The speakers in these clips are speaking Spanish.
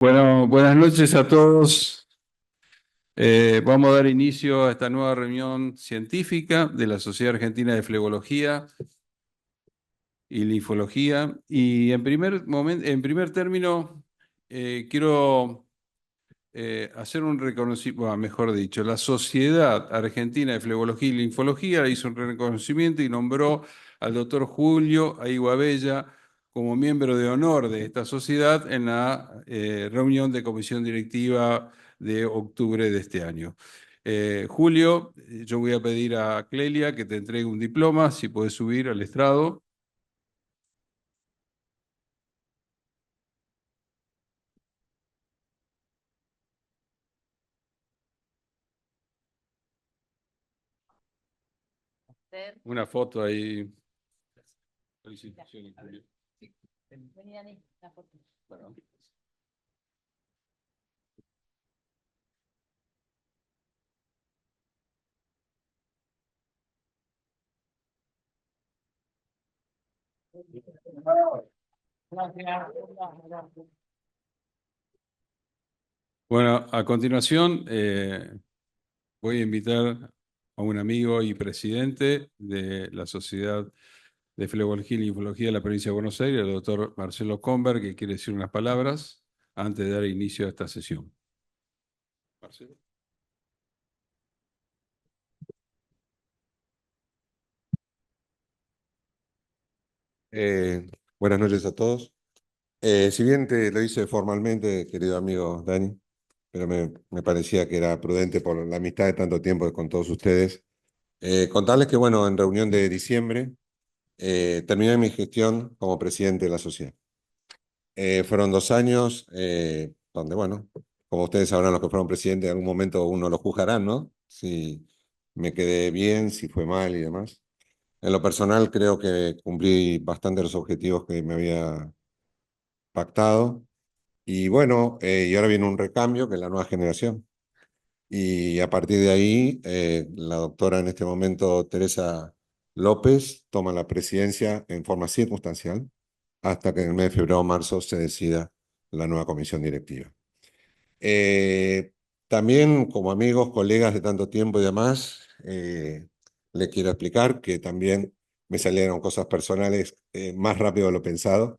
Bueno, buenas noches a todos. Vamos a dar inicio a esta nueva reunión científica de la Sociedad Argentina de Flebología y Linfología. Y en primer término, quiero hacer un reconocimiento, bueno, mejor dicho, la Sociedad Argentina de Flebología y Linfología hizo un reconocimiento y nombró al doctor Julio Aiguabella como miembro de honor de esta sociedad en la reunión de comisión directiva de octubre de este año. Julio, yo voy a pedir a Clelia que te entregue un diploma, si puedes subir al estrado. Una foto ahí. Felicitaciones, Julio. Vení, Dani, la foto. Bueno. Bueno, a continuación voy a invitar a un amigo y presidente de la Sociedad de Flebología y Linfología de la provincia de Buenos Aires, el doctor Marcelo Comber, que quiere decir unas palabras antes de dar inicio a esta sesión. Marcelo. Eh, Buenas noches a todos. Si bien te lo hice formalmente, querido amigo Dani, pero me parecía que era prudente por la amistad de tanto tiempo con todos ustedes, contarles que, bueno, en reunión de diciembre terminé mi gestión como presidente de la sociedad. Fueron 2 años donde, bueno, como ustedes sabrán, los que fueron presidentes, en algún momento uno lo juzgará, ¿no? Si me quedé bien, si fue mal y demás. En lo personal, creo que cumplí bastante los objetivos que me había pactado. Y bueno, y ahora viene un recambio, que es la nueva generación. Y a partir de ahí, la doctora en este momento, Teresa López, toma la presidencia en forma circunstancial hasta que en el mes de febrero o marzo se decida la nueva comisión directiva. Eh, También como amigos, colegas de tanto tiempo y demás, le quiero explicar que también me salieron cosas personales más rápido de lo pensado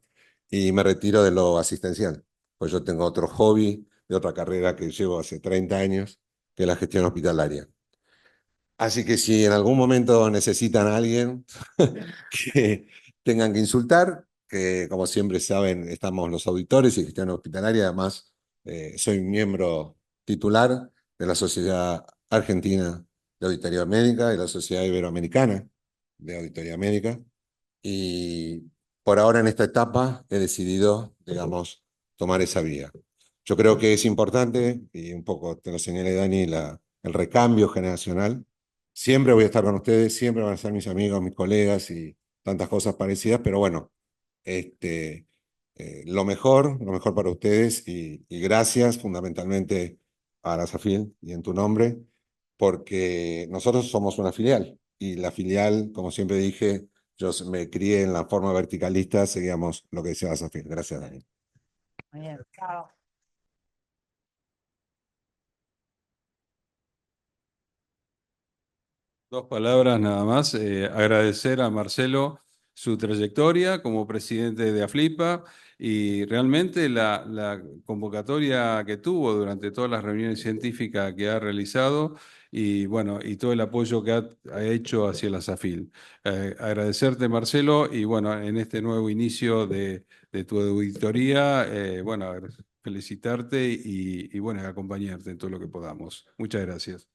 y me retiro de lo asistencial, pues yo tengo otro hobby de otra carrera que llevo hace 30 años, que es la gestión hospitalaria. Así que si en algún momento necesitan a alguien que tengan que insultar, que como siempre saben, estamos los auditores y gestión hospitalaria. Además, soy miembro titular de la Sociedad Argentina de Auditoría Médica y la Sociedad Iberoamericana de Auditoría Médica. Y por ahora en esta etapa he decidido, digamos, tomar esa vía. Yo creo que es importante, y un poco te lo señalé, Dani, el recambio generacional. Siempre voy a estar con ustedes, siempre van a ser mis amigos, mis colegas y tantas cosas parecidas, pero bueno, este, lo mejor para ustedes y gracias fundamentalmente a la SAFIL y en tu nombre, porque nosotros somos una filial y la filial, como siempre dije, me crié en la forma verticalista, seguíamos lo que decía la SAFIL. Gracias, Dani. Muy bien, chao. Dos palabras nada más. Agradecer a Marcelo su trayectoria como presidente de AFLIPA y realmente la convocatoria que tuvo durante todas las reuniones científicas que ha realizado y bueno, y todo el apoyo que ha hecho hacia la SAFIL. Agradecerte, Marcelo, y bueno, en este nuevo inicio de tu auditoría, bueno, felicitarte y bueno, acompañarte en todo lo que podamos. Muchas gracias.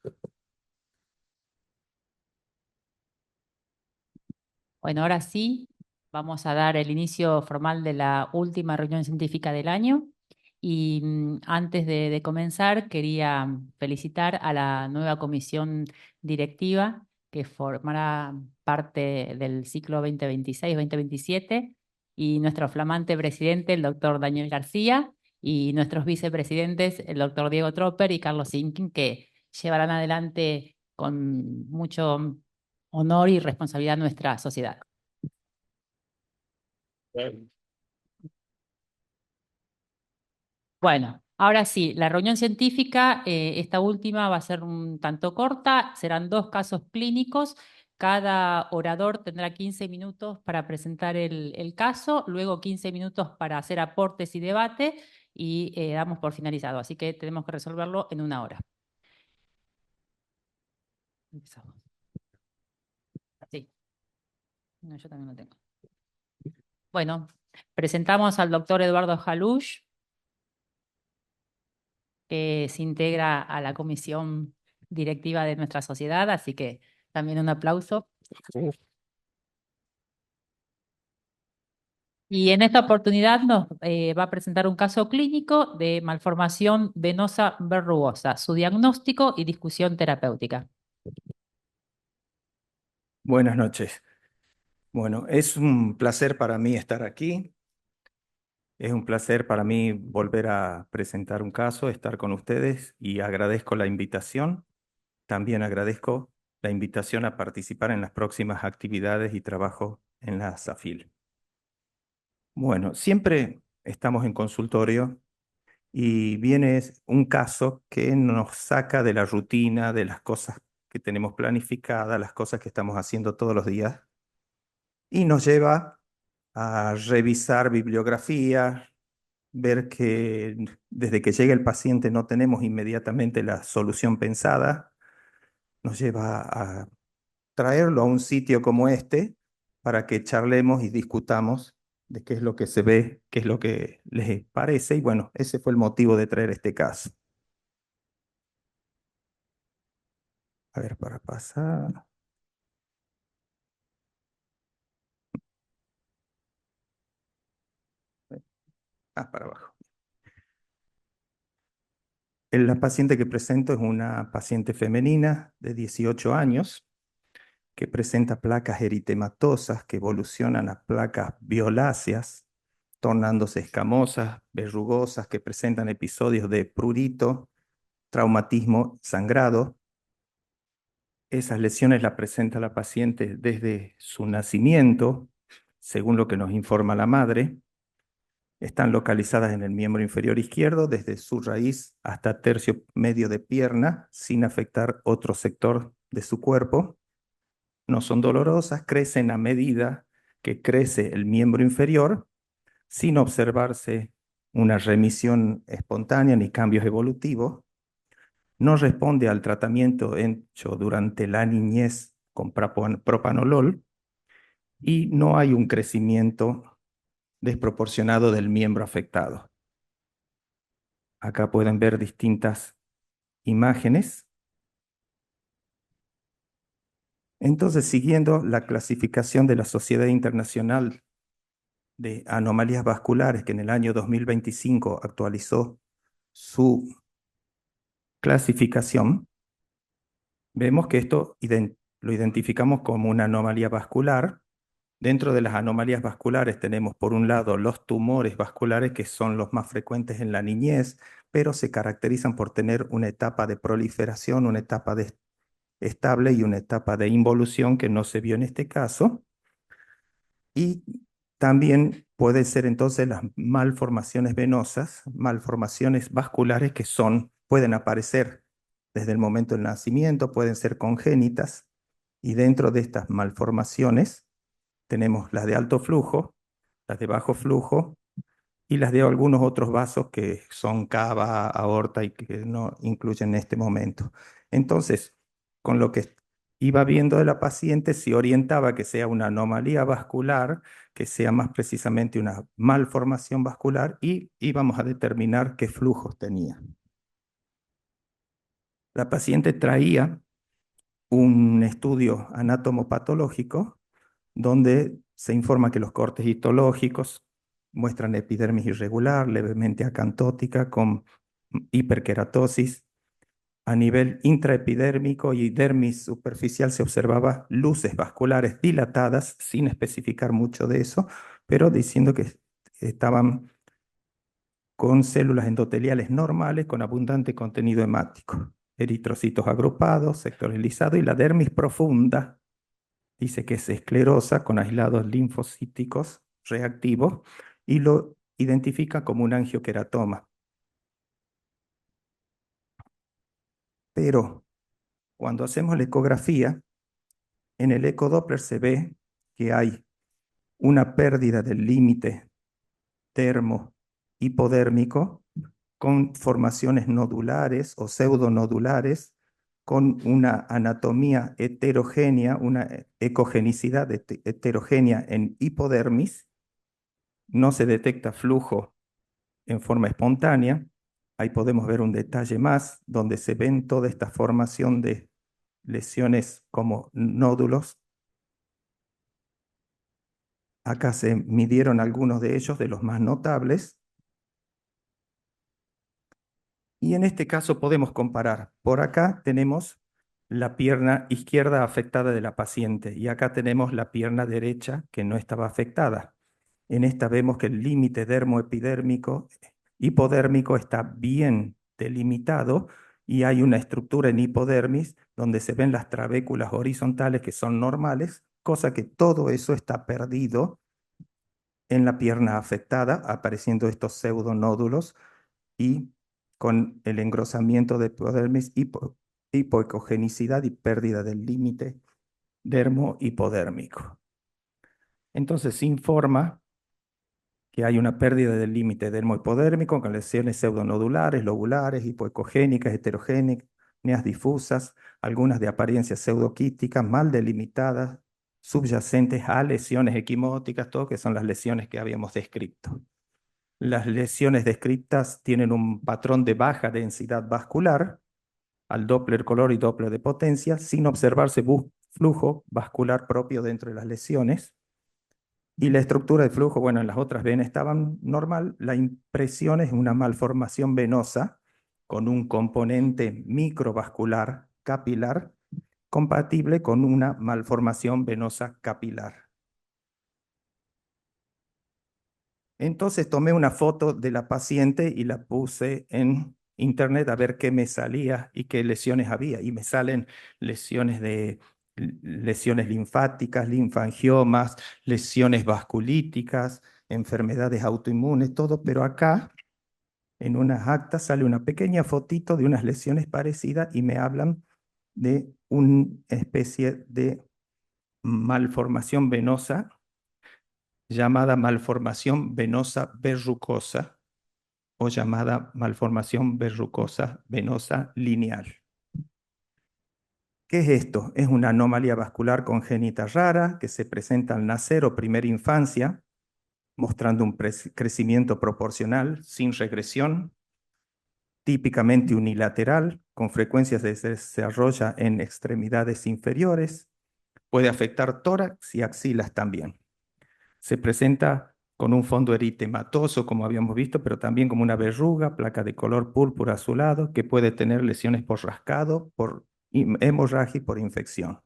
Bueno, ahora sí, vamos a dar el inicio formal de la última reunión científica del año. Y antes de comenzar, quería felicitar a la nueva comisión directiva que formará parte del ciclo 2026-2027 y nuestro flamante presidente, el doctor Daniel García, y nuestros vicepresidentes, el doctor Diego Tropper y Carlos Inkin, que llevarán adelante con mucho honor y responsabilidad nuestra sociedad. Bueno, ahora sí, la reunión científica, esta última va a ser un tanto corta, serán 2 casos clínicos. Cada orador tendrá 15 minutos para presentar el caso, luego 15 minutos para hacer aportes y debate y damos por finalizado. Así que tenemos que resolverlo en 1 hora. Empezamos. Sí, no, yo también lo tengo. Bueno, presentamos al doctor Eduardo Jalush, que se integra a la comisión directiva de nuestra sociedad, así que también un aplauso. Y en esta oportunidad nos va a presentar un caso clínico de malformación venosa verrugosa, su diagnóstico y discusión terapéutica. Buenas noches. Bueno, es un placer para mí estar aquí. Es un placer para mí volver a presentar un caso, estar con ustedes y agradezco la invitación. También agradezco la invitación a participar en las próximas actividades y trabajo en la SAFIL. Bueno, siempre estamos en consultorio y viene un caso que nos saca de la rutina, de las cosas que tenemos planificadas, las cosas que estamos haciendo todos los días y nos lleva a revisar bibliografía, ver que desde que llega el paciente no tenemos inmediatamente la solución pensada, nos lleva a traerlo a un sitio como este para que charlemos y discutamos de qué es lo que se ve, qué es lo que les parece, y bueno, ese fue el motivo de traer este caso. A ver, para pasar. Para abajo. La paciente que presento es una paciente femenina de 18 años que presenta placas eritematosas que evolucionan a placas violáceas, tornándose escamosas, verrugosas, que presentan episodios de prurito, traumatismo, sangrado. Esas lesiones las presenta la paciente desde su nacimiento, según lo que nos informa la madre. Están localizadas en el miembro inferior izquierdo, desde su raíz hasta tercio medio de pierna, sin afectar otro sector de su cuerpo. No son dolorosas, crecen a medida que crece el miembro inferior, sin observarse una remisión espontánea ni cambios evolutivos. No responde al tratamiento hecho durante la niñez con propanolol y no hay un crecimiento desproporcionado del miembro afectado. Acá pueden ver distintas imágenes. Entonces, siguiendo la clasificación de la Sociedad Internacional de Anomalías Vasculares, que en el año 2025 actualizó su clasificación, vemos que esto lo identificamos como una anomalía vascular. Dentro de las anomalías vasculares tenemos por un lado los tumores vasculares, que son los más frecuentes en la niñez, pero se caracterizan por tener una etapa de proliferación, una etapa estable y una etapa de involución que no se vio en este caso. Y también puede ser entonces las malformaciones venosas, malformaciones vasculares que pueden aparecer desde el momento del nacimiento, pueden ser congénitas, y dentro de estas malformaciones tenemos las de alto flujo, las de bajo flujo y las de algunos otros vasos que son cava, aorta y que no incluyen en este momento. Entonces, con lo que iba viendo de la paciente, se orientaba que sea una anomalía vascular, que sea más precisamente una malformación vascular, y íbamos a determinar qué flujos tenía. La paciente traía un estudio anatomopatológico donde se informa que los cortes histológicos muestran epidermis irregular, levemente acantótica, con hiperkeratosis. A nivel intraepidérmico y dermis superficial se observaba luces vasculares dilatadas, sin especificar mucho de eso, pero diciendo que estaban con células endoteliales normales con abundante contenido hemático, eritrocitos agrupados, sector lisado, y la dermis profunda dice que es esclerosa con aislados linfocíticos reactivos y lo identifica como un angioqueratoma. Pero cuando hacemos la ecografía, en el ecodoppler se ve que hay una pérdida del límite termo-hipodérmico con formaciones nodulares o pseudonodulares, con una anatomía heterogénea, una ecogenicidad heterogénea en hipodermis. No se detecta flujo en forma espontánea. Ahí podemos ver un detalle más donde se ven toda esta formación de lesiones como nódulos. Acá se midieron algunos de ellos, de los más notables. Y en este caso podemos comparar. Por acá tenemos la pierna izquierda afectada de la paciente y acá tenemos la pierna derecha que no estaba afectada. En esta vemos que el límite dermoepidérmico hipodérmico está bien delimitado y hay una estructura en hipodermis donde se ven las trabéculas horizontales que son normales, cosa que todo eso está perdido en la pierna afectada, apareciendo estos pseudonódulos y con el engrosamiento de epidermis, hipoecogenicidad y pérdida del límite dermo-hipodérmico. Entonces se informa que hay una pérdida del límite dermo-hipodérmico con lesiones pseudonodulares, lobulares, hipoecogénicas, heterogéneas, difusas, algunas de apariencia pseudoquística, mal delimitadas, subyacentes a lesiones equimóticas, todo que son las lesiones que habíamos descrito. Las lesiones descritas tienen un patrón de baja densidad vascular, al Doppler color y Doppler de potencia, sin observarse flujo vascular propio dentro de las lesiones. Y la estructura de flujo, bueno, en las otras venas estaban normal. La impresión es una malformación venosa con un componente microvascular capilar compatible con una malformación venosa capilar. Entonces tomé una foto de la paciente y la puse en internet a ver qué me salía y qué lesiones había. Y me salen lesiones linfáticas, linfangiomas, lesiones vasculíticas, enfermedades autoinmunes, todo. Pero acá, en unas actas, sale una pequeña fotito de unas lesiones parecidas y me hablan de una especie de malformación venosa llamada malformación venosa verrucosa o llamada malformación verrucosa venosa lineal. ¿Qué es esto? Es una anomalía vascular congénita rara que se presenta al nacer o primera infancia, mostrando un crecimiento proporcional sin regresión, típicamente unilateral, con frecuencia se desarrolla en extremidades inferiores, puede afectar tórax y axilas también. Se presenta con un fondo eritematoso, como habíamos visto, pero también como una verruga, placa de color púrpura azulado, que puede tener lesiones por rascado, por hemorragia y por infección.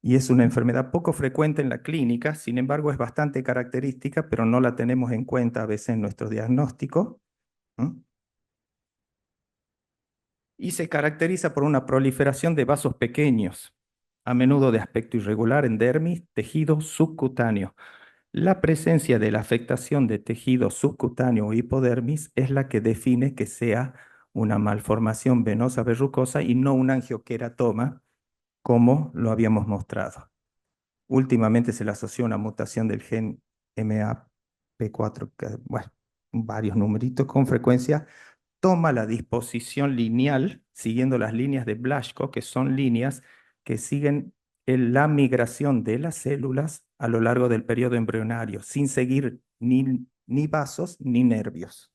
Y es una enfermedad poco frecuente en la clínica, sin embargo es bastante característica, pero no la tenemos en cuenta a veces en nuestro diagnóstico. Y se caracteriza por una proliferación de vasos pequeños, a menudo de aspecto irregular en dermis, tejido subcutáneo. La presencia de la afectación de tejido subcutáneo o hipodermis es la que define que sea una malformación venosa verrucosa y no un angioqueratoma, como lo habíamos mostrado. Últimamente se le asoció una mutación del gen MAP4, bueno, varios numeritos con frecuencia, toma la disposición lineal siguiendo las líneas de Blaschko, que son líneas que siguen la migración de las células a lo largo del periodo embrionario, sin seguir ni vasos ni nervios.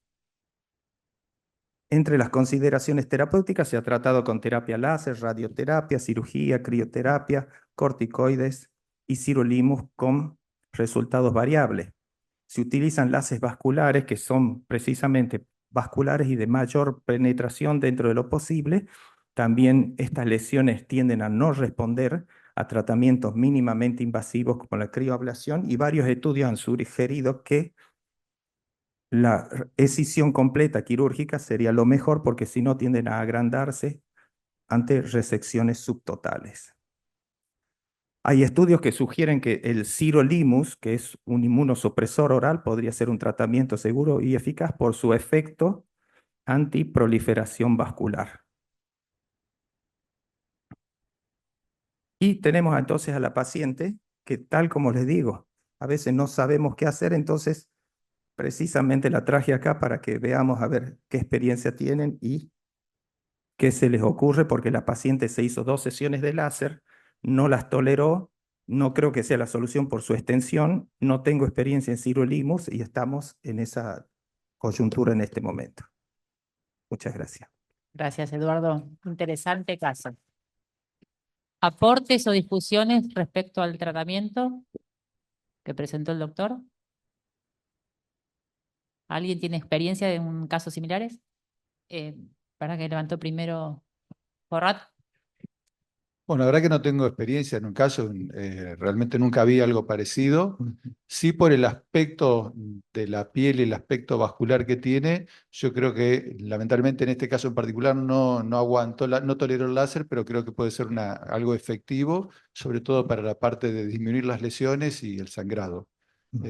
Entre las consideraciones terapéuticas se ha tratado con terapia láser, radioterapia, cirugía, crioterapia, corticoides y sirolimus con resultados variables. Se utilizan láseres vasculares que son precisamente vasculares y de mayor penetración dentro de lo posible. También estas lesiones tienden a no responder a tratamientos mínimamente invasivos como la crioablación y varios estudios han sugerido que la escisión completa quirúrgica sería lo mejor porque si no tienden a agrandarse ante resecciones subtotales. Hay estudios que sugieren que el sirolimus, que es un inmunosupresor oral, podría ser un tratamiento seguro y eficaz por su efecto antiproliferación vascular. Y tenemos entonces a la paciente que, tal como les digo, a veces no sabemos qué hacer, entonces precisamente la traje acá para que veamos a ver qué experiencia tienen y qué se les ocurre, porque la paciente se hizo 2 sesiones de láser, no las toleró, no creo que sea la solución por su extensión, no tengo experiencia en sirolimus y estamos en esa coyuntura en este momento. Muchas gracias. Gracias, Eduardo. Interesante caso. ¿Aportes o discusiones respecto al tratamiento que presentó el doctor? ¿Alguien tiene experiencia de un caso similares? Para que levantó primero Porrat. Bueno, la verdad que no tengo experiencia en un caso, realmente nunca vi algo parecido. Sí, por el aspecto de la piel y el aspecto vascular que tiene, yo creo que lamentablemente en este caso en particular no aguantó, no toleró el láser, pero creo que puede ser algo efectivo, sobre todo para la parte de disminuir las lesiones y el sangrado.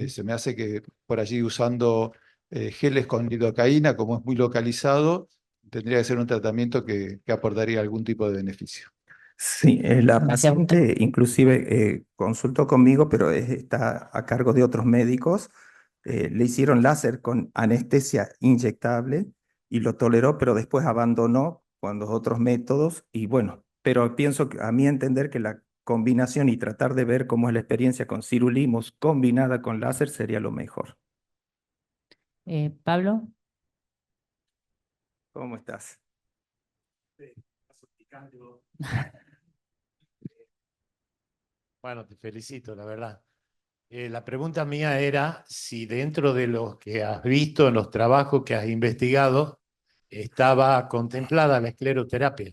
Se me hace que por allí usando geles con lidocaína, como es muy localizado, tendría que ser un tratamiento que aportaría algún tipo de beneficio. Sí, la Gracias. paciente inclusive consultó conmigo, pero está a cargo de otros médicos. Le hicieron láser con anestesia inyectable y lo toleró, pero después abandonó cuando otros métodos. Y bueno, pero pienso que, a mi entender, que la combinación y tratar de ver cómo es la experiencia con sirolimus combinada con láser sería lo mejor. Pablo. ¿Cómo estás? Bueno, te felicito, la verdad. La pregunta mía era si dentro de los que has visto en los trabajos que has investigado estaba contemplada la escleroterapia.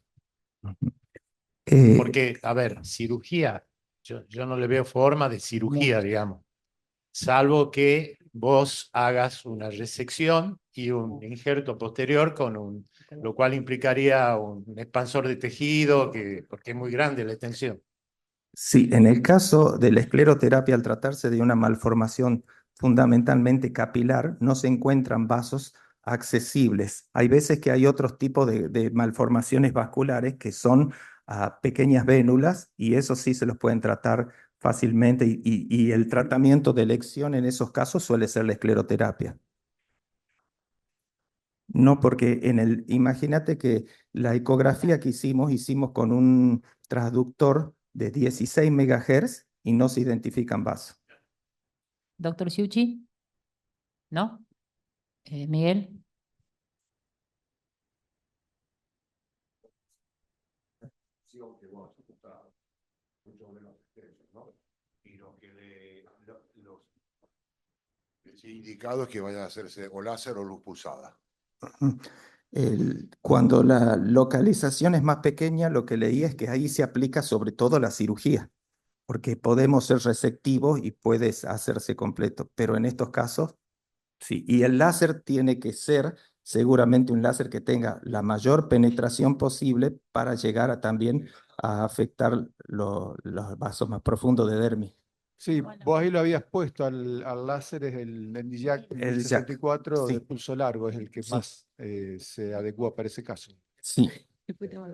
Porque, a ver, cirugía, yo no le veo forma de cirugía, digamos, salvo que vos hagas una resección y un injerto posterior lo cual implicaría un expansor de tejido, porque es muy grande la extensión. Sí, en el caso de la escleroterapia, al tratarse de una malformación fundamentalmente capilar, no se encuentran vasos accesibles. Hay veces que hay otros tipos de malformaciones vasculares que son pequeñas vénulas y eso sí se los pueden tratar fácilmente y el tratamiento de elección en esos casos suele ser la escleroterapia. No, porque imagínate que la ecografía que hicimos con un transductor de 16 MHz y no se identifican vasos. Doctor Siuchi. ¿No? Miguel. Indicado es que vaya a hacerse o láser o luz pulsada. Cuando la localización es más pequeña, lo que leí es que ahí se aplica sobre todo la cirugía, porque podemos ser receptivos y puede hacerse completo, pero en estos casos, sí. Y el láser tiene que ser seguramente un láser que tenga la mayor penetración posible para llegar también a afectar los vasos más profundos de dermis. Sí, Bueno. vos ahí lo habías puesto al láser, es el NdJack El 1064 sí. de pulso largo, es el que Sí. más se adecua para ese caso. Sí. El problema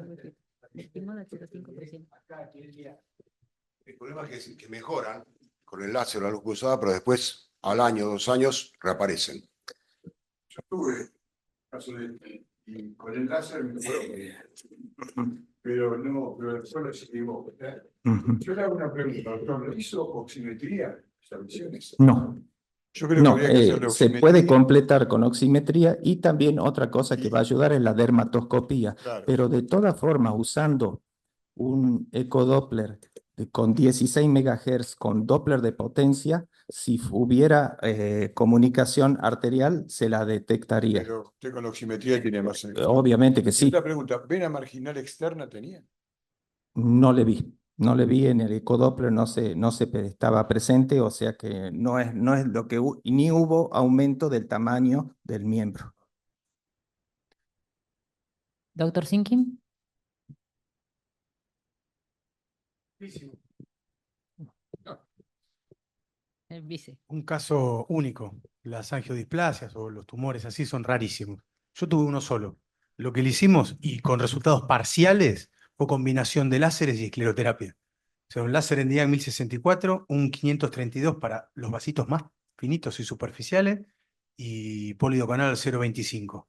es que mejoran con el láser o la luz pulsada, pero después, al año, 2 años, reaparecen. Yo tuve caso y con el láser me mejoró, pero después lo seguimos. Yo le hago una pregunta, doctor, ¿lo hizo oximetría? No. Yo creo que No, habría que hacerle se oximetría. puede completar con oximetría y también otra cosa que va a ayudar es la dermatoscopía, Claro. pero de todas formas usando un ecodoppler con 16 MHz con Doppler de potencia, si hubiera comunicación arterial se la detectaría. Pero usted con la oximetría tiene más sentido. Obviamente que Y sí, otra pregunta, ¿vena marginal externa tenía? no le vi en el ecodoppler, no se estaba presente, o sea que no es lo que ni hubo aumento del tamaño del miembro. Doctor Sinkin. El vice. Un caso único. Las angiodisplasias o los tumores así son rarísimos. Yo tuve uno solo. Lo que le hicimos, y con resultados parciales, fue combinación de láseres y escleroterapia. sea, un láser Nd:YAG 1064, un 532 para los vasitos más finitos y superficiales y pólido canal 0.25.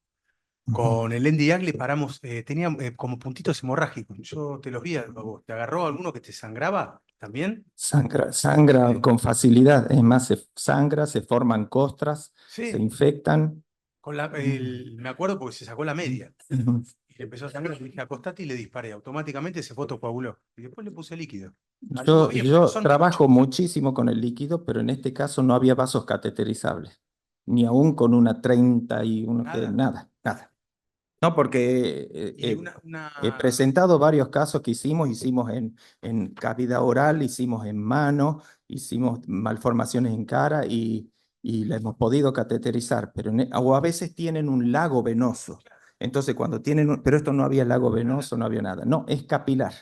Con el Nd:YAG le paramos, tenía como puntitos hemorrágicos. Yo te los vi a vos. ¿Te agarró alguno que te sangraba también? Sangra con facilidad, es más, se sangra, se forman costras, se Sí, infectan. me acuerdo porque se sacó la media Ujú. y le empezó a sangrar. Le dije, acostate y le disparé. Automáticamente se fotocoaguló. Y después le puse líquido. Ayudó bien, pero Yo trabajo muchísimo con el líquido, pero en este caso no había vasos cateterizables, ni aún con una 31, nada. nada. No, porque Y he presentado varios casos que hicimos en cavidad oral, hicimos en mano, hicimos malformaciones en cara y la hemos podido cateterizar, pero o a veces tienen un lago venoso. Entonces, cuando tienen, pero esto no había lago venoso, no había nada. No, es capilar.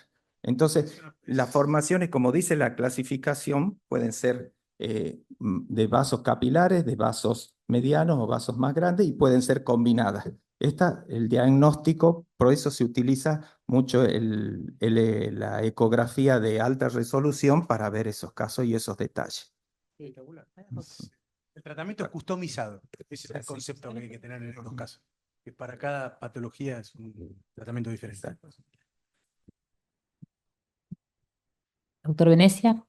Entonces, las formaciones, como dice la clasificación, pueden ser de vasos capilares, de vasos medianos o vasos más grandes y pueden ser combinadas. El diagnóstico, por eso se utiliza mucho la ecografía de alta resolución para ver esos casos y esos detalles. Espectacular. El tratamiento es customizado. Ese es el concepto que hay que tener en estos casos. Que para cada patología es un tratamiento diferente. Doctor Venecia.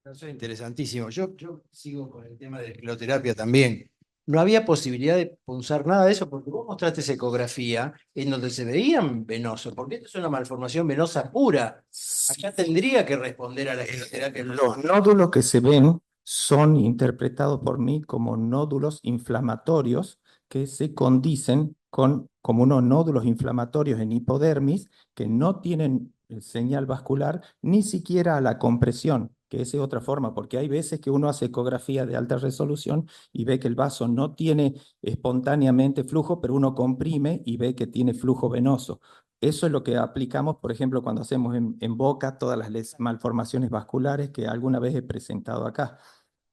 Eso es interesantísimo. Yo sigo con el tema de la escleroterapia también. No había posibilidad de punzar nada de eso porque vos mostraste esa ecografía en donde se veían venosos, porque esto es una malformación venosa pura. Acá tendría que responder a la escleroterapia. Los nódulos que se ven son interpretados por mí como nódulos inflamatorios que se condicen con como unos nódulos inflamatorios en hipodermis que no tienen señal vascular ni siquiera a la compresión, que esa es otra forma, porque hay veces que uno hace ecografía de alta resolución y ve que el vaso no tiene espontáneamente flujo, pero uno comprime y ve que tiene flujo venoso. Eso es lo que aplicamos, por ejemplo, cuando hacemos en boca todas las malformaciones vasculares que alguna vez he presentado acá.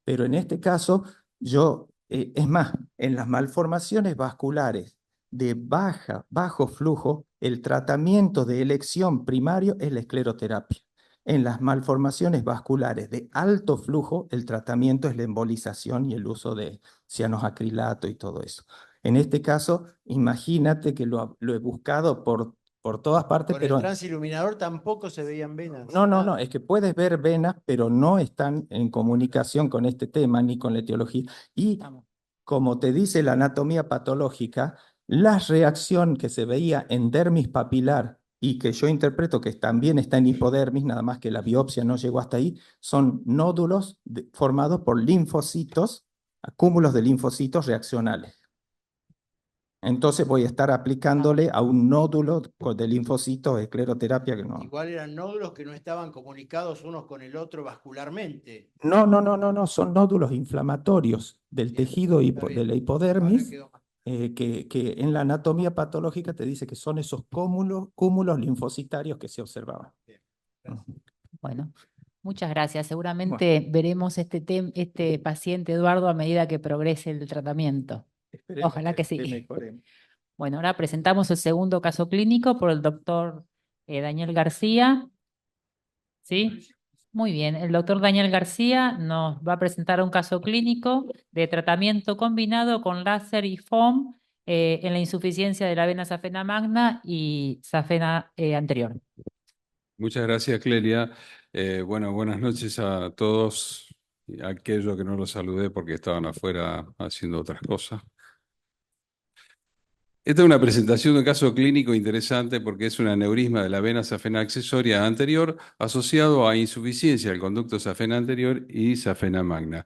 Pero en este caso, es más, en las malformaciones vasculares de bajo flujo, el tratamiento de elección primario es la escleroterapia. En las malformaciones vasculares de alto flujo, el tratamiento es la embolización y el uso de cianoacrilato y todo eso. En este caso, imagínate que lo he buscado por todas partes, Con pero el transiluminador tampoco se veían venas. no, es que puedes ver venas, pero no están en comunicación con este tema ni con la etiología. Y como te dice la anatomía patológica, la reacción que se veía en dermis papilar y que yo interpreto que también está en hipodermis, nada más que la biopsia no llegó hasta ahí, son nódulos formados por linfocitos, acúmulos de linfocitos reaccionales. Entonces voy a estar aplicándole a un nódulo de linfocitos escleroterapia que no. Igual eran nódulos que no estaban comunicados unos con el otro vascularmente. No, son nódulos inflamatorios del Bien, tejido está bien. de la Ahora hipodermis, quedó más. que en la anatomía patológica te dice que son esos cúmulos linfocitarios que se observaban. Bien, gracias. Bueno, muchas gracias. Seguramente veremos este paciente, Eduardo, a medida que progrese el tratamiento. Ojalá que sí. mejoremos. Bueno, ahora presentamos el segundo caso clínico por el doctor Daniel García. ¿Sí? Muy bien, el doctor Daniel García nos va a presentar un caso clínico de tratamiento combinado con láser y foam en la insuficiencia de la vena safena magna y safena anterior. Muchas gracias, Clelia. Bueno, buenas noches a todos, y a aquellos que no los saludé porque estaban afuera haciendo otras cosas. Esta es una presentación de un caso clínico interesante porque es un aneurisma de la vena safena accesoria anterior asociado a insuficiencia del conducto safena anterior y safena magna.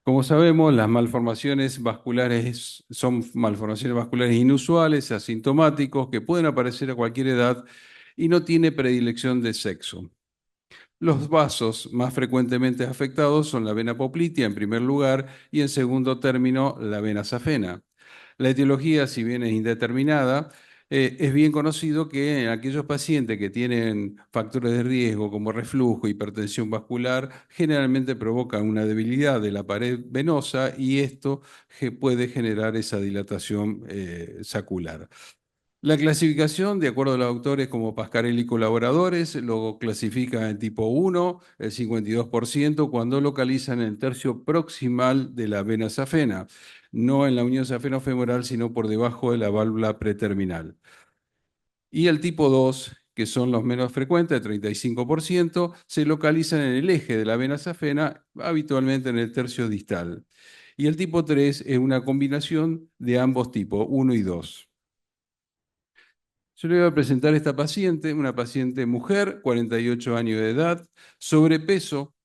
Como sabemos, las malformaciones vasculares son malformaciones vasculares inusuales, asintomáticos, que pueden aparecer a cualquier edad y no tiene predilección de sexo. Los vasos más frecuentemente afectados son la vena poplitea en primer lugar y en segundo término la vena safena. La etiología, si bien es indeterminada, es bien conocido que en aquellos pacientes que tienen factores de riesgo como reflujo, hipertensión vascular, generalmente provocan una debilidad de la pared venosa y esto puede generar esa dilatación sacular. La clasificación, de acuerdo a los autores como Pascarelli y colaboradores, lo clasifica en tipo 1, el 52%, cuando localizan el tercio proximal de la vena safena, no en la unión safeno-femoral, sino por debajo de la válvula preterminal. Y el tipo 2, que son los menos frecuentes, el 35%, se localizan en el eje de la vena safena, habitualmente en el tercio distal. Y el tipo 3 es una combinación de ambos tipos, 1 y 2. Yo le voy a presentar a esta paciente, una paciente mujer, 48 años de edad, sobrepeso,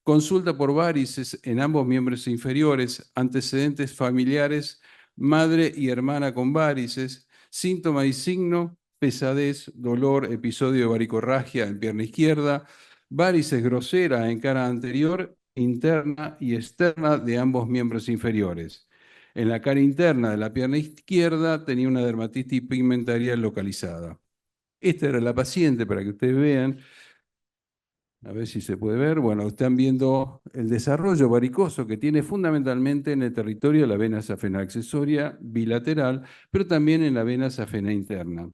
consulta por varices en ambos miembros inferiores, antecedentes familiares, madre y hermana con varices, síntoma y signo, pesadez, dolor, episodio de varicorragia en pierna izquierda, varices grosera en cara anterior, interna y externa de ambos miembros inferiores. En la cara interna de la pierna izquierda tenía una dermatitis pigmentaria localizada. Esta era la paciente, para que ustedes vean. A ver si se puede ver. Bueno, están viendo el desarrollo varicoso que tiene fundamentalmente en el territorio de la vena safena accesoria bilateral, pero también en la vena safena interna.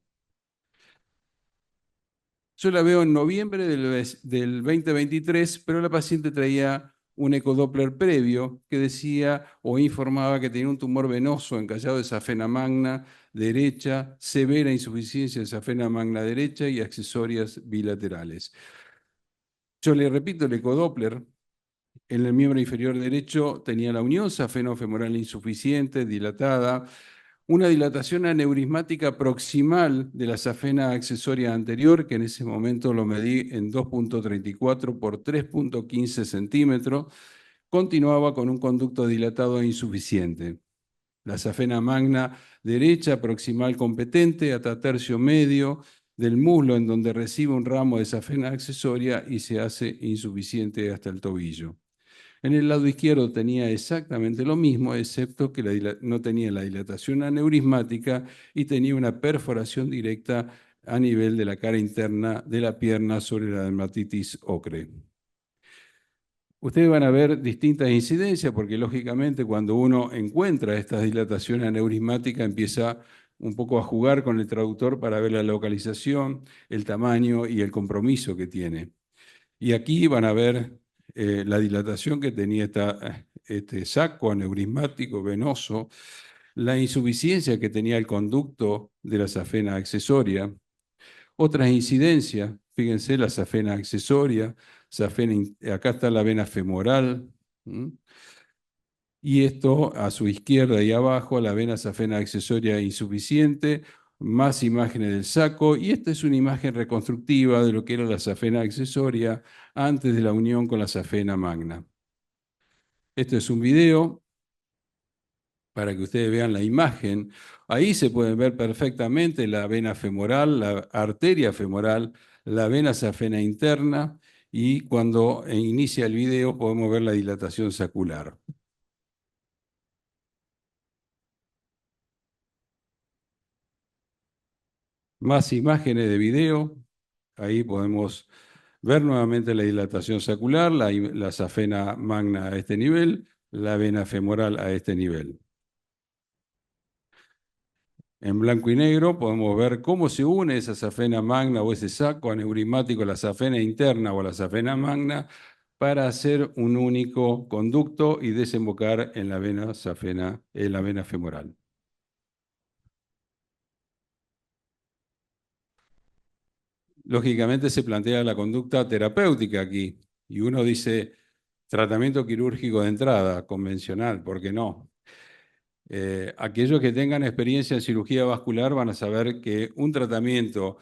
Yo la veo en noviembre del 2023, pero la paciente traía un ecodoppler previo que decía o informaba que tenía un tumor venoso encallado de safena magna derecha, severa insuficiencia de safena magna derecha y accesorias bilaterales. Yo le repito, el ecodoppler en el miembro inferior derecho tenía la unión safeno-femoral insuficiente, dilatada, una dilatación aneurismática proximal de la safena accesoria anterior, que en ese momento lo medí en 2.34 por 3.15 centímetros, continuaba con un conducto dilatado e insuficiente. La safena magna derecha proximal competente hasta tercio medio del muslo, en donde recibe un ramo de safena accesoria y se hace insuficiente hasta el tobillo. En el lado izquierdo tenía exactamente lo mismo, excepto que no tenía la dilatación aneurismática y tenía una perforación directa a nivel de la cara interna de la pierna sobre la dermatitis ocre. Ustedes van a ver distintas incidencias porque lógicamente cuando uno encuentra esta dilatación aneurismática empieza un poco a jugar con el traductor para ver la localización, el tamaño y el compromiso que tiene. Y aquí van a ver la dilatación que tenía este saco aneurismático venoso, la insuficiencia que tenía el conducto de la safena accesoria, otras incidencias, fíjense la safena accesoria, acá está la vena femoral, y esto a su izquierda y abajo, la vena safena accesoria insuficiente, más imágenes del saco, y esta es una imagen reconstructiva de lo que era la safena accesoria antes de la unión con la safena magna. Este es un video para que ustedes vean la imagen. Ahí se puede ver perfectamente la vena femoral, la arteria femoral, la vena safena interna, y cuando inicia el video podemos ver la dilatación sacular. Más imágenes de video. Ahí podemos ver nuevamente la dilatación sacular, la safena magna a este nivel, la vena femoral a este nivel. En blanco y negro podemos ver cómo se une esa safena magna o ese saco aneurismático a la safena interna o a la safena magna para hacer un único conducto y desembocar en la vena femoral. Lógicamente se plantea la conducta terapéutica aquí y uno dice tratamiento quirúrgico de entrada, convencional, ¿por qué no? Aquellos que tengan experiencia en cirugía vascular van a saber que un tratamiento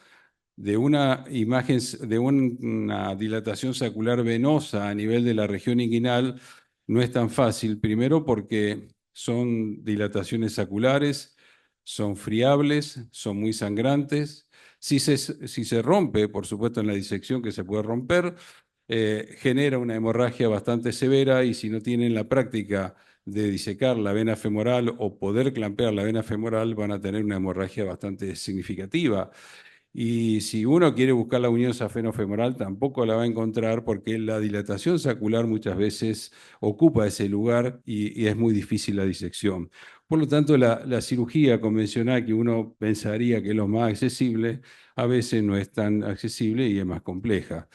de una imagen, de una dilatación sacular venosa a nivel de la región inguinal no es tan fácil. Primero porque son dilataciones saculares, son friables, son muy sangrantes. Si se rompe, por supuesto en la disección que se puede romper, genera una hemorragia bastante severa y si no tienen la práctica de disecar la vena femoral o poder clampear la vena femoral, van a tener una hemorragia bastante significativa. Y si uno quiere buscar la unión safenofemoral, tampoco la va a encontrar porque la dilatación sacular muchas veces ocupa ese lugar y es muy difícil la disección. Por lo tanto, la cirugía convencional que uno pensaría que es lo más accesible, a veces no es tan accesible y es más compleja.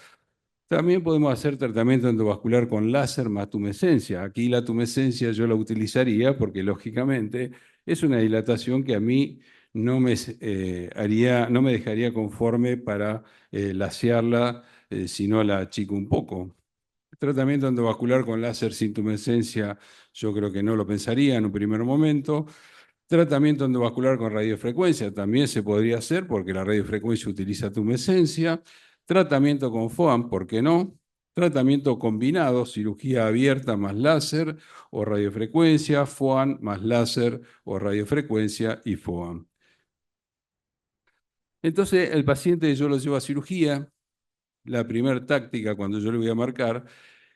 También podemos hacer tratamiento endovascular con láser más tumescencia. Aquí la tumescencia yo la utilizaría porque lógicamente es una dilatación que a mí no me, no me dejaría conforme para lasearla si no la achico un poco. Tratamiento endovascular con láser sin tumescencia yo creo que no lo pensaría en un primer momento. Tratamiento endovascular con radiofrecuencia también se podría hacer porque la radiofrecuencia utiliza tumescencia. Tratamiento con FOAM, ¿por qué no? Tratamiento combinado, cirugía abierta más láser o radiofrecuencia, FOAM más láser o radiofrecuencia y FOAM. Entonces, el paciente yo lo llevo a cirugía. La primera táctica, cuando yo le voy a marcar,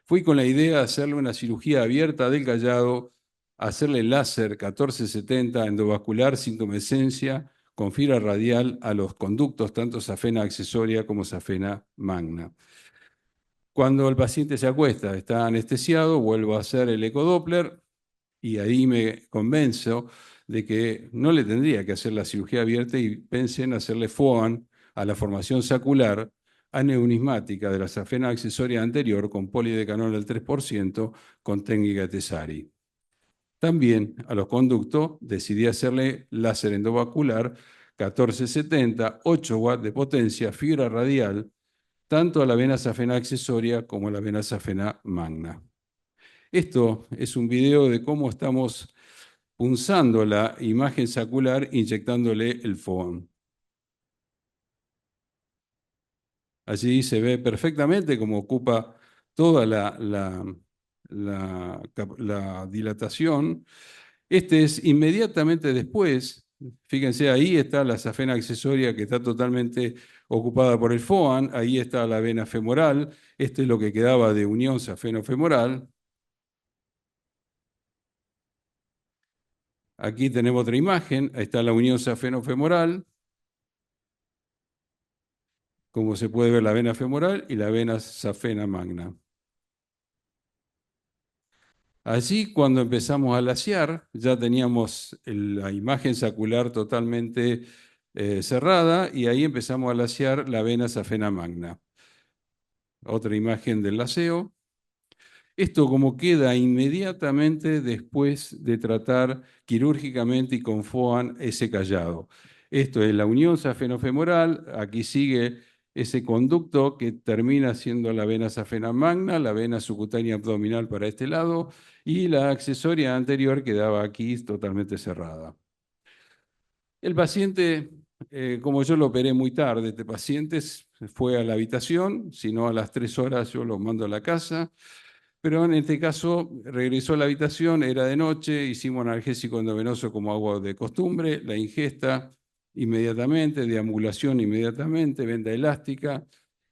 fui con la idea de hacerle una cirugía abierta del callado, hacerle láser 1470 endovascular sin tumescencia con fibra radial a los conductos, tanto safena accesoria como safena magna. Cuando el paciente se acuesta, está anestesiado, vuelvo a hacer el ecodoppler y ahí me convenzo de que no le tendría que hacer la cirugía abierta y pensé en hacerle FOAN a la formación sacular aneurismática de la safena accesoria anterior con polidecanol al 3% con técnica Tessari. También a los conductos decidí hacerle láser endovascular 1470, 8 watts de potencia, fibra radial, tanto a la vena safena accesoria como a la vena safena magna. Esto es un video de cómo estamos punzando la imagen sacular inyectándole el FOAM. Allí se ve perfectamente cómo ocupa toda la dilatación. Este es inmediatamente después. Fíjense, ahí está la safena accesoria que está totalmente ocupada por el FOAM. Ahí está la vena femoral. Este es lo que quedaba de unión safenofemoral. Aquí tenemos otra imagen. Ahí está la unión safenofemoral. Como se puede ver, la vena femoral y la vena safena magna. Allí, cuando empezamos a lasear, ya teníamos la imagen sacular totalmente cerrada y ahí empezamos a lasear la vena safena magna. Otra imagen del laseo. Esto como queda inmediatamente después de tratar quirúrgicamente y con FOAM ese callado. Esto es la unión safenofemoral, aquí sigue ese conducto que termina siendo la vena safena magna, la vena subcutánea abdominal para este lado y la accesoria anterior quedaba aquí totalmente cerrada. El paciente, como yo lo operé muy tarde, este paciente fue a la habitación, si no a las 3 horas yo lo mando a la casa. Pero en este caso regresó a la habitación, era de noche, hicimos analgésico endovenoso como agua de costumbre, la ingesta inmediatamente, deambulación inmediatamente, venda elástica.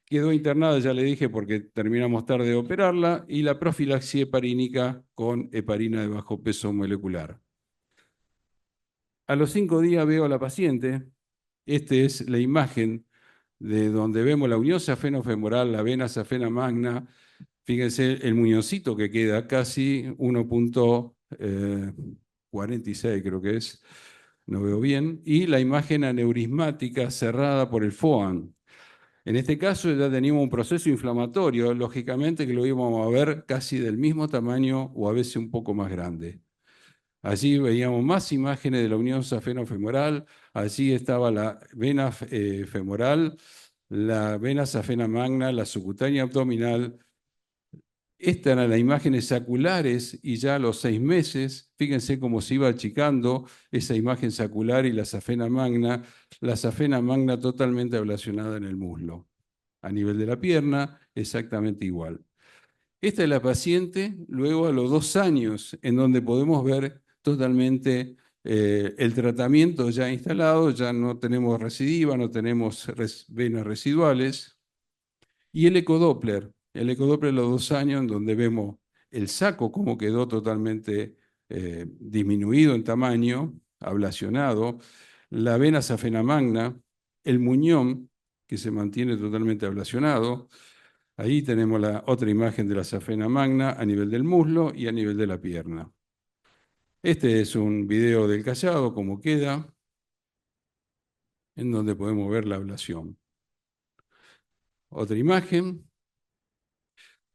Quedó internada, ya le dije, porque terminamos tarde de operarla, y la profilaxia heparínica con heparina de bajo peso molecular. A los 5 días veo a la paciente. Esta es la imagen de donde vemos la unión safenofemoral, la vena safena magna. Fíjense el muñoncito que queda casi 1.46 creo que es, no veo bien, y la imagen aneurismática cerrada por el FOAM. En este caso ya teníamos un proceso inflamatorio, lógicamente que lo íbamos a ver casi del mismo tamaño o a veces un poco más grande. Allí veíamos más imágenes de la unión safenofemoral, allí estaba la vena femoral, la vena safena magna, la subcutánea abdominal. Estas eran las imágenes saculares y ya a los 6 meses, fíjense cómo se iba achicando esa imagen sacular y la safena magna totalmente ablacionada en el muslo. A nivel de la pierna, exactamente igual. Esta es la paciente luego a los 2 años, en donde podemos ver totalmente el tratamiento ya instalado, ya no tenemos recidiva, no tenemos venas residuales. Y el ecodoppler a los 2 años, en donde vemos el saco cómo quedó totalmente disminuido en tamaño, ablacionado, la vena safena magna, el muñón que se mantiene totalmente ablacionado. Ahí tenemos la otra imagen de la safena magna a nivel del muslo y a nivel de la pierna. Este es un video del callado, como queda, en donde podemos ver la ablación. Otra imagen.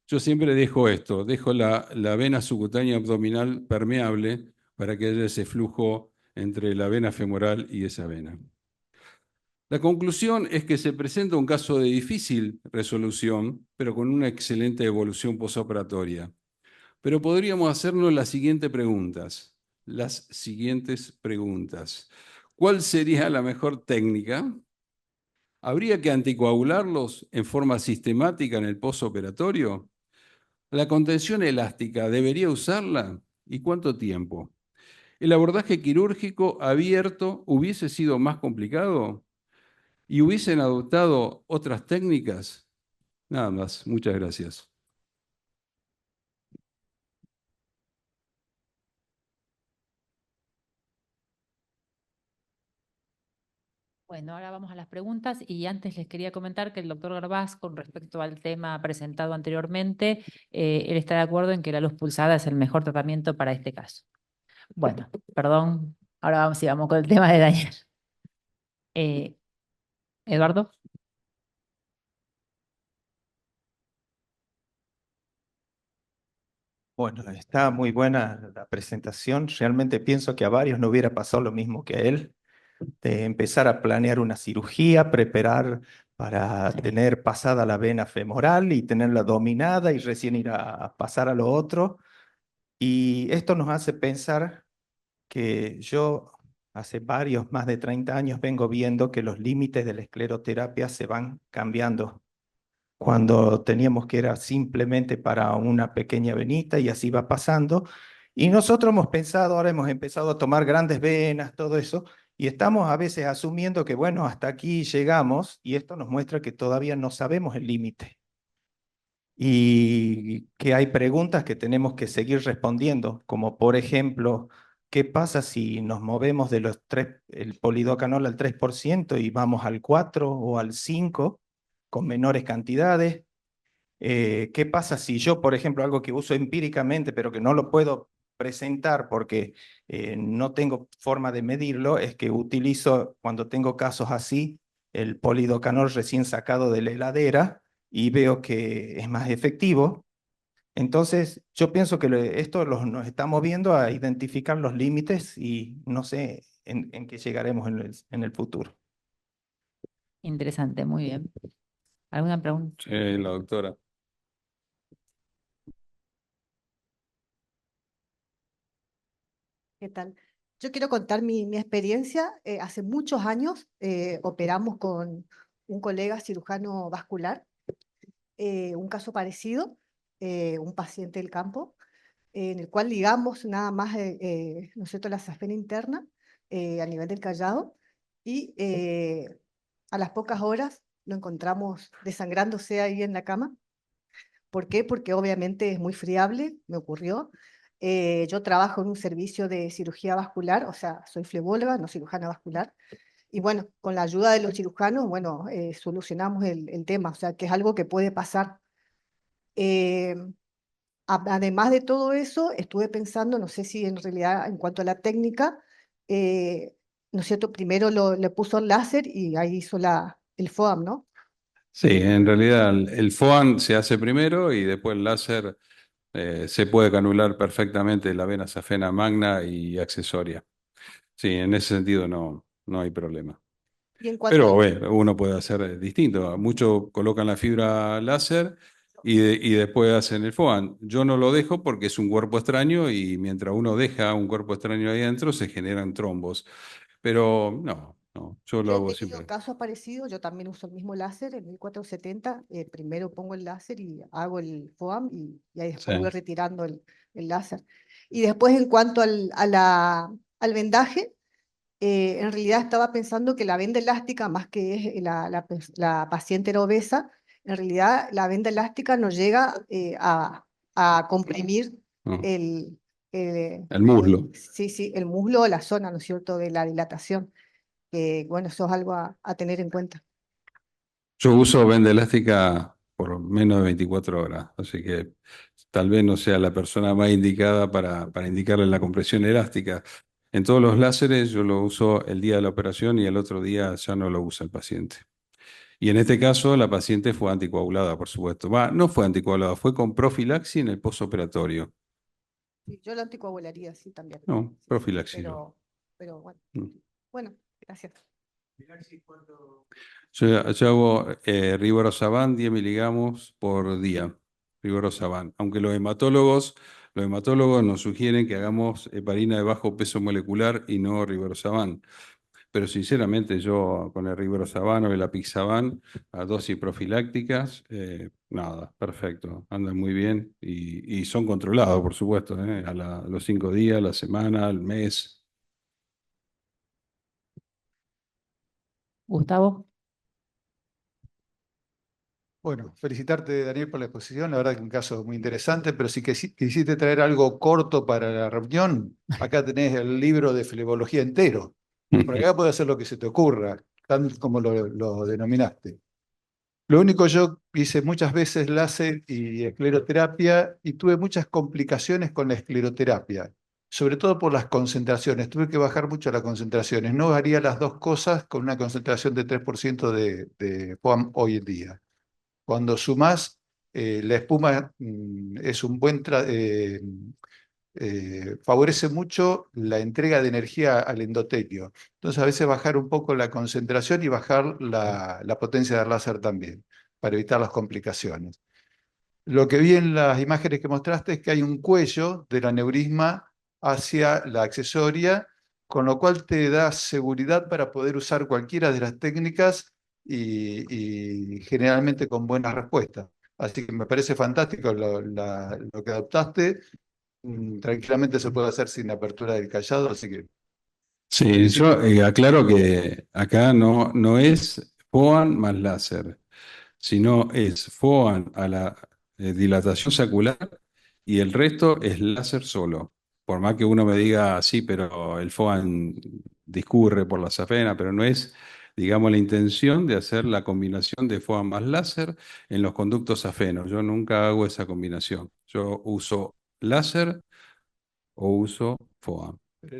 Yo siempre dejo esto, dejo la vena subcutánea abdominal permeable para que haya ese flujo entre la vena femoral y esa vena. La conclusión es que se presenta un caso de difícil resolución, pero con una excelente evolución posoperatoria. Pero podríamos hacernos las siguientes preguntas. ¿Cuál sería la mejor técnica? ¿Habría que anticoagularlos en forma sistemática en el posoperatorio? ¿La contención elástica debería usarla? ¿Y cuánto tiempo? ¿El abordaje quirúrgico abierto hubiese sido más complicado? ¿Y hubiesen adoptado otras técnicas? Nada más. Muchas gracias. Bueno, ahora vamos a las preguntas y antes les quería comentar que el doctor Garbaz, con respecto al tema presentado anteriormente, él está de acuerdo en que la luz pulsada es el mejor tratamiento para este caso. Bueno, perdón, ahora vamos con el tema de Daniel. Eduardo. Bueno, está muy buena la presentación. Realmente pienso que a varios no hubiera pasado lo mismo que a él, de empezar a planear una cirugía, preparar para tener pasada la vena femoral y tenerla dominada y recién ir a pasar a lo otro. Y esto nos hace pensar que yo hace más de 30 años vengo viendo que los límites de la escleroterapia se van cambiando. Cuando teníamos que era simplemente para una pequeña venita y así va pasando. Y nosotros hemos pensado, ahora hemos empezado a tomar grandes venas, todo eso, y estamos a veces asumiendo que, bueno, hasta aquí llegamos y esto nos muestra que todavía no sabemos el límite y que hay preguntas que tenemos que seguir respondiendo, como por ejemplo, ¿qué pasa si nos movemos de los 3, el polidocanol al 3% y vamos al 4 o al 5 con menores cantidades? ¿Qué pasa si yo, por ejemplo, algo que uso empíricamente, pero que no lo puedo presentar porque no tengo forma de medirlo, es que utilizo, cuando tengo casos así, el polidocanol recién sacado de la heladera y veo que es más efectivo? Entonces, yo pienso que esto nos está moviendo a identificar los límites y no sé en qué llegaremos en el futuro. Interesante, muy bien. ¿Alguna pregunta? La doctora. ¿Qué tal? Yo quiero contar mi experiencia. Hace muchos años operamos con un colega cirujano vascular, un caso parecido, un paciente del campo, en el cual ligamos nada más, ¿no es cierto?, la safena interna a nivel del callado y a las pocas horas lo encontramos desangrándose ahí en la cama. ¿Por qué? Porque obviamente es muy friable, me ocurrió. Yo trabajo en un servicio de cirugía vascular, o sea, soy flebóloga, no cirujana vascular. Y bueno, con la ayuda de los cirujanos, bueno, solucionamos el tema, o sea, que es algo que puede pasar. Eh, Además de todo eso, estuve pensando, no sé si en realidad en cuanto a la técnica, ¿no es cierto? Primero le puso el láser y ahí hizo el FOAM, ¿no? Sí, en realidad el FOAN se hace primero y después el láser se puede canular perfectamente la vena safena magna y accesoria. Sí, en ese sentido no hay problema. Y en cuanto Pero al, bueno, uno puede hacer distinto. Muchos colocan la fibra láser y después hacen el FOAN. Yo no lo dejo porque es un cuerpo extraño y mientras uno deja un cuerpo extraño ahí adentro se generan trombos. Pero no, yo lo He hago tenido siempre. casos parecidos, yo también uso el mismo láser, el 1470, primero pongo el láser y hago el FOAM y ahí después voy Sí. retirando el láser. Y después en cuanto al vendaje, en realidad estaba pensando que la venda elástica, más que es la paciente era obesa, en realidad la venda elástica no llega a comprimir Mm. el, El muslo. sí, sí, el muslo o la zona, ¿no es cierto?, de la dilatación. Bueno, eso es algo a tener en cuenta. Yo uso venda elástica por menos de 24 horas, así que tal vez no sea la persona más indicada para indicarle la compresión elástica. En todos los láseres yo lo uso el día de la operación y el otro día ya no lo usa el paciente. Y en este caso la paciente fue anticoagulada, por supuesto. No fue anticoagulada, fue con profilaxis en el postoperatorio. Sí, yo lo anticoagularía, sí, también. No, Sí, sí, profilaxis. No. pero bueno. Mm. Bueno, gracias. Yo hago Rivaroxaban 10 miligramos por día. Rivaroxaban. Aunque los hematólogos nos sugieren que hagamos heparina de bajo peso molecular y no Rivaroxaban. Pero sinceramente yo con el Rivaroxaban o el Apixaban a dosis profilácticas, nada, perfecto, andan muy bien y son controlados, por supuesto, a los 5 días, la semana, al mes. Gustavo. Bueno, felicitarte, Daniel, por la exposición. La verdad que un caso muy interesante, pero si quisiste traer algo corto para la reunión, acá tenés el libro de flebología entero. Por acá puedes hacer lo que se te ocurra, tal como lo denominaste. Lo único, yo hice muchas veces láser y escleroterapia y tuve muchas complicaciones con la escleroterapia, sobre todo por las concentraciones. Tuve que bajar mucho las concentraciones. No haría las dos cosas con una concentración de 3% de FOAM hoy en día. Cuando sumás, la espuma es un favorece mucho la entrega de energía al endotelio. Entonces, a veces bajar un poco la concentración y bajar la potencia del láser también, para evitar las complicaciones. Lo que vi en las imágenes que mostraste es que hay un cuello del aneurisma hacia la accesoria, con lo cual te da seguridad para poder usar cualquiera de las técnicas y generalmente con buenas respuestas. Así que me parece fantástico lo que adoptaste. Tranquilamente se puede hacer sin apertura del callado, así que Sí, yo aclaro que acá no es FOAN más láser, sino es FOAN a la dilatación sacular y el resto es láser solo. Por más que uno me diga, sí, pero el FOAN discurre por la safena, pero no es, digamos, la intención de hacer la combinación de FOAN más láser en los conductos safenos. Yo nunca hago esa combinación. Yo uso láser o uso FOAN. pero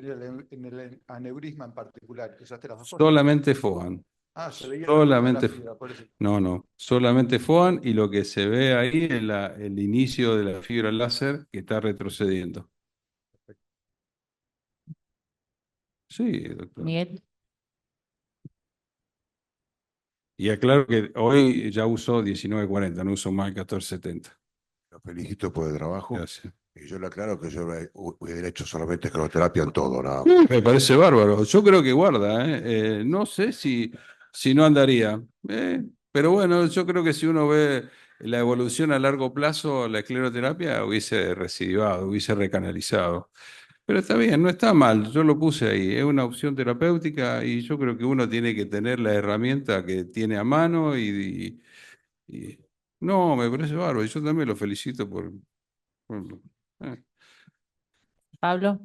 en el aneurisma en particular, usaste las dos cosas. Solamente FOAN. Ah, se veía la Solamente, fotografía, por eso. no, solamente FOAN y lo que se ve ahí es el inicio de la fibra láser que está retrocediendo. Sí, doctor. Miguel. Y aclaro que hoy ya uso 1940, no uso más 1470. Lo felicito por el trabajo. Gracias. Y yo le aclaro que yo hubiera hecho solamente escleroterapia en todo, nada más. Me parece bárbaro. Yo creo que guarda, no sé si no andaría. Pero bueno, yo creo que si uno ve la evolución a largo plazo, la escleroterapia hubiese recidivado, hubiese recanalizado. Pero está bien, no está mal, yo lo puse ahí, es una opción terapéutica y yo creo que uno tiene que tener la herramienta que tiene a mano y- no, me parece bárbaro, y yo también lo felicito por- eh. Pablo.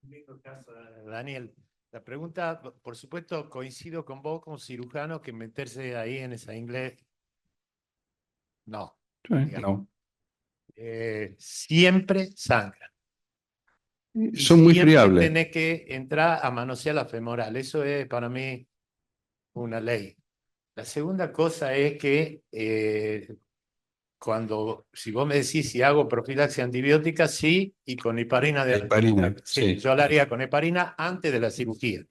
Lindo caso, Daniel. La pregunta, por supuesto, coincido con vos como cirujano que meterse ahí en esa inglés. No. No. Siempre sangra. Y Son muy siempre friables. tenés que entrar a manosear la femoral. Eso es para mí una ley. La segunda cosa es que si vos me decís si hago profilaxia antibiótica, sí, y con heparina de Heparina, sí. yo la haría con heparina antes de la cirugía.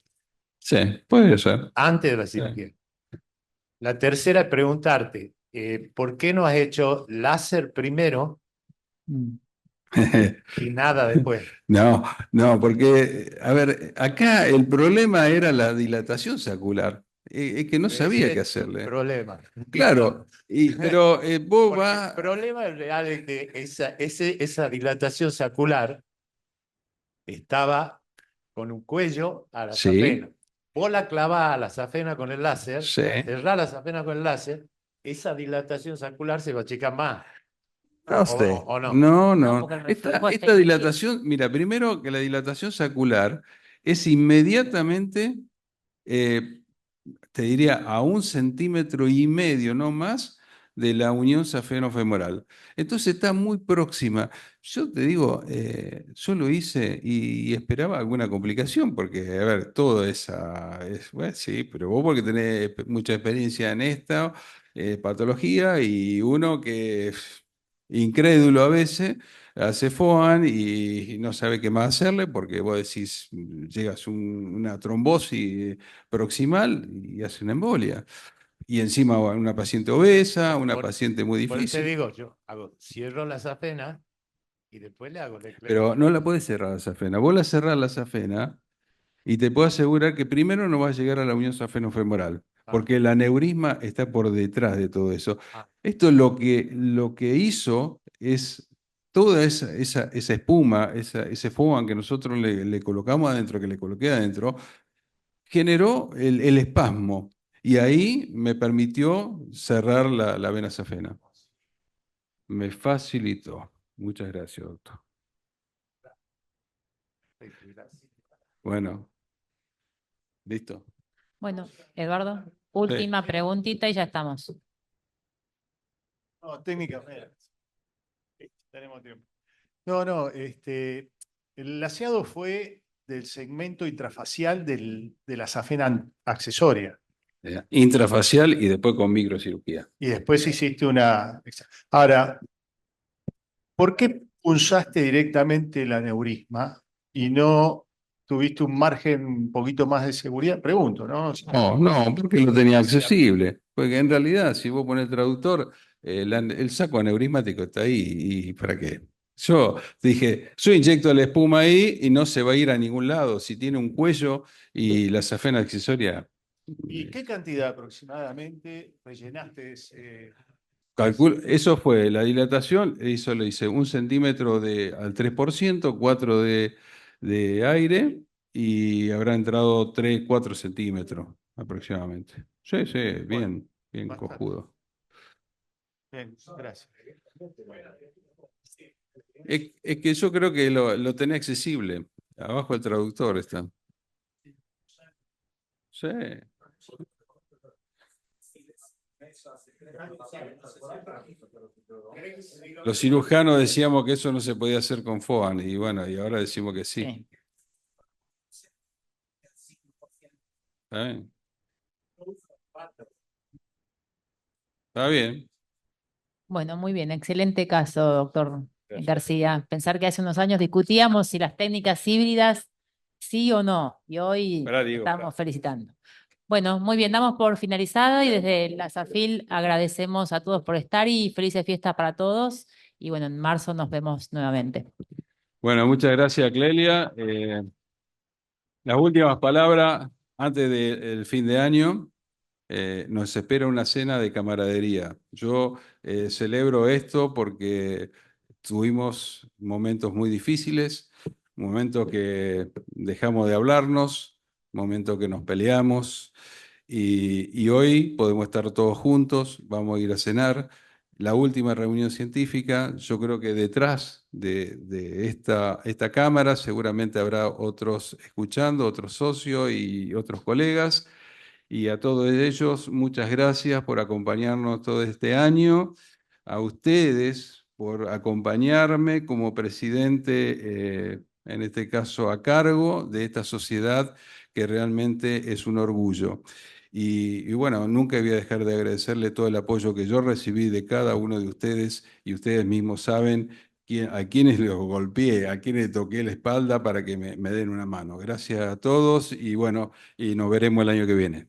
Sí, puede ser. Antes de la cirugía. La tercera es preguntarte, ¿por qué no has hecho láser primero y nada después? No, porque, a ver, acá el problema era la dilatación sacular. Es que no sabía Ese qué es tu hacerle. problema. Claro, pero vos Porque vas. el problema real es que esa dilatación sacular estaba con un cuello a la Sí, safena. Vos la clavás a la safena con el láser, sí. cerrás la safena con el láser, esa dilatación sacular se va a achicar más. No sé. ¿O no? No, No, no. porque el Esta reflujo está dilatación, mira, primero que la dilatación sacular es inmediatamente te diría a 1,5 cm, no más, de la unión safenofemoral. Entonces está muy próxima. Yo te digo, yo lo hice y esperaba alguna complicación, porque, a ver, todo bueno, sí, pero vos porque tenés mucha experiencia en esta patología y uno que es incrédulo a veces hace FOAN y no sabe qué más hacerle porque vos decís, llegas a una trombosis proximal y hace una embolia. Y encima una paciente obesa, una paciente muy Por eso te difícil. digo, yo cierro la safena y después le hago el Pero no la puedes cerrar la safena. Vos la cerrás la safena y te puedo asegurar que primero no va a llegar a la unión safenofemoral, porque el aneurisma está por detrás de todo eso. Esto lo que hizo es toda esa espuma, ese foam que nosotros le colocamos adentro, que le coloqué adentro, generó el espasmo y ahí me permitió cerrar la vena safena. Me facilitó. Muchas gracias, doctor. Bueno, listo. Bueno, Eduardo, última preguntita y ya estamos. No, técnicamente. Tenemos tiempo. No, el laseado fue del segmento intrafacial de la safena accesoria. Intrafacial y después con microcirugía. Y después hiciste una... Ahora, ¿por qué punzaste directamente el aneurisma y no tuviste un margen un poquito más de seguridad? Pregunto, ¿no? No, porque lo tenía accesible. Porque en realidad, si vos pones traductor, el saco aneurismático está ahí. ¿Y para qué? Yo dije, yo inyecto la espuma ahí y no se va a ir a ningún lado. Si tiene un cuello y la safena accesoria. ¿Y qué cantidad aproximadamente rellenaste ese? Eso fue la dilatación, eso lo hice 1 cm al 3%, 4 de aire y habrá entrado 3, 4 centímetros aproximadamente. Sí, sí, bien, bien Bastante. cojudo. Bien, gracias. Es que yo creo que lo tenía accesible. Abajo el traductor está. Sí. Los cirujanos decíamos que eso no se podía hacer con FOAN y bueno, y ahora decimos que sí. ¿Está bien? Está bien. Bueno, muy bien, excelente caso, doctor Gracias. García. Pensar que hace unos años discutíamos si las técnicas híbridas sí o no, y hoy Pará, Diego, estamos felicitando. Bueno, muy bien, damos por finalizada y desde la SAFIL agradecemos a todos por estar y felices fiestas para todos. Y bueno, en marzo nos vemos nuevamente. Bueno, muchas gracias, Clelia. Las últimas palabras antes del fin de año. Nos espera una cena de camaradería. Yo celebro esto porque tuvimos momentos muy difíciles, momentos que dejamos de hablarnos, momentos que nos peleamos y hoy podemos estar todos juntos, vamos a ir a cenar. La última reunión científica, yo creo que detrás de esta cámara seguramente habrá otros escuchando, otros socios y otros colegas. Y a todos ellos, muchas gracias por acompañarnos todo este año. A ustedes por acompañarme como presidente, en este caso a cargo de esta sociedad que realmente es un orgullo. Y bueno, nunca voy a dejar de agradecerle todo el apoyo que yo recibí de cada uno de ustedes y ustedes mismos saben a quienes los golpeé, a quienes toqué la espalda para que me den una mano. Gracias a todos y bueno, y nos veremos el año que viene.